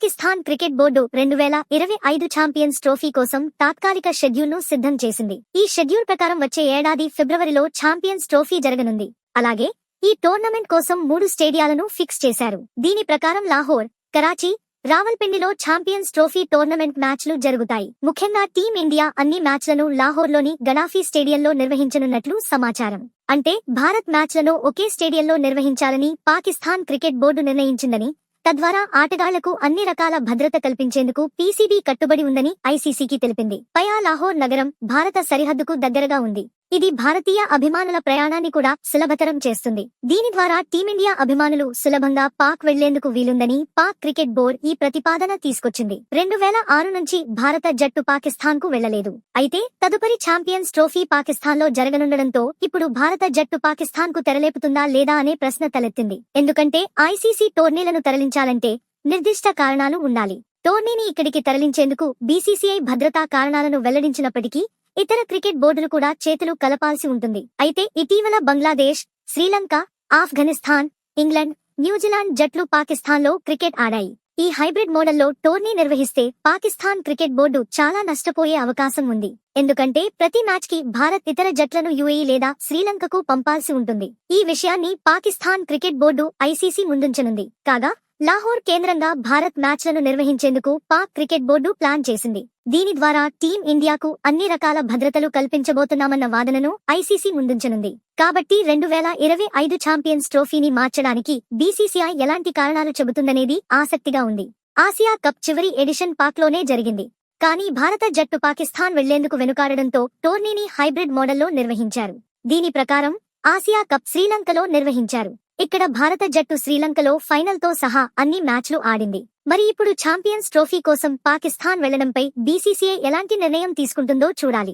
Pakistan cricket board 2025 champions trophy కోసం తాత్కాలిక షెడ్యూల్ను సిద్ధం చేసింది. ఈ షెడ్యూల్ ప్రకారం వచ్చే ఏడాది ఫిబ్రవరిలో ఛాంపియన్స్ ట్రోఫీ జరగనుంది. అలాగే ఈ టోర్నమెంట్ కోసం 3 స్టేడియాలను ఫిక్స్ చేశారు. దీని ప్రకారం లాహోర్, కరాచీ, రావల్పిండిలో ఛాంపియన్స్ ట్రోఫీ టోర్నమెంట్ మ్యాచ్లు జరుగుతాయి. ముఖ్యంగా టీమిండియా అన్ని మ్యాచ్లను లాహోర్లోని గడాఫీ స్టేడియంలో నిర్వహించనున్నట్లు సమాచారం. అంటే భారత్ మ్యాచ్లను ఒకే స్టేడియంలో నిర్వహించాలని పాకిస్తాన్ క్రికెట్ బోర్డు నిర్ణయించిందని, తద్వారా ఆటగాళ్లకు అన్ని రకాల భద్రత కల్పించేందుకు పీసీబీ కట్టుబడి ఉందని ఐసీసీకి తెలిపింది. పైగా లాహోర్ నగరం భారత సరిహద్దుకు దగ్గరగా ఉంది. ఇది భారతీయ అభిమానుల ప్రయాణాన్ని కూడా సులభతరం చేస్తుంది. దీని ద్వారా టీమిండియా అభిమానులు సులభంగా పాక్ వెళ్లేందుకు వీలుందని పాక్ క్రికెట్ బోర్డు ఈ ప్రతిపాదన తీసుకొచ్చింది. 2006 నుంచి భారత జట్టు పాకిస్తాన్ కు వెళ్లలేదు. అయితే తదుపరి ఛాంపియన్స్ ట్రోఫీ పాకిస్తాన్ లో జరగనుండడంతో ఇప్పుడు భారత జట్టు పాకిస్తాన్ కు తెరలేపుతుందా లేదా అనే ప్రశ్న తలెత్తింది. ఎందుకంటే ఐసీసీ టోర్నీలను తరలించాలంటే నిర్దిష్ట కారణాలు ఉండాలి. టోర్నీని ఇక్కడికి తరలించేందుకు బీసీసీఐ భద్రతా కారణాలను వెల్లడించినప్పటికీ ఇతర క్రికెట్ బోర్డులు కూడా చేతులు కలపాల్సి ఉంటుంది. అయితే ఇటీవల బంగ్లాదేశ్, శ్రీలంక, ఆఫ్ఘనిస్తాన్, ఇంగ్లాండ్, న్యూజిలాండ్ జట్లు పాకిస్తాన్లో క్రికెట్ ఆడాయి. ఈ హైబ్రిడ్ మోడల్లో టోర్నీ నిర్వహిస్తే పాకిస్తాన్ క్రికెట్ బోర్డు చాలా నష్టపోయే అవకాశం ఉంది. ఎందుకంటే ప్రతి మ్యాచ్ కి భారత్ ఇతర జట్లను యూఏఈ లేదా శ్రీలంకకు పంపాల్సి ఉంటుంది. ఈ విషయాన్ని పాకిస్తాన్ క్రికెట్ బోర్డు ఐసీసీ ముందుంచనుంది. కాగా లాహోర్ కేంద్రంగా భారత్ మ్యాచ్లను నిర్వహించేందుకు పాక్ క్రికెట్ బోర్డు ప్లాన్ చేసింది. దీని ద్వారా టీం ఇండియాకు అన్ని రకాల భద్రతలు కల్పించబోతున్నామన్న వాదనను ఐసీసీ ముందుంచనుంది. కాబట్టి 2025 ఛాంపియన్స్ ట్రోఫీని మార్చడానికి బీసీసీఐ ఎలాంటి కారణాలు చెబుతుందనేది ఆసక్తిగా ఉంది. ఆసియా కప్ చివరి ఎడిషన్ పాక్లోనే జరిగింది. కానీ భారత జట్టు పాకిస్తాన్ వెళ్లేందుకు వెనుకాడడంతో టోర్నీని హైబ్రిడ్ మోడల్లో నిర్వహించారు. దీని ప్రకారం ఆసియా కప్ శ్రీలంకలో నిర్వహించారు. ఇక్కడ భారత జట్టు శ్రీలంకలో ఫైనల్తో సహా అన్ని మ్యాచ్లు ఆడింది. మరి ఇప్పుడు ఛాంపియన్స్ ట్రోఫీ కోసం పాకిస్తాన్ వెళ్లడంపై బీసీసీఐ ఎలాంటి నిర్ణయం తీసుకుంటుందో చూడాలి.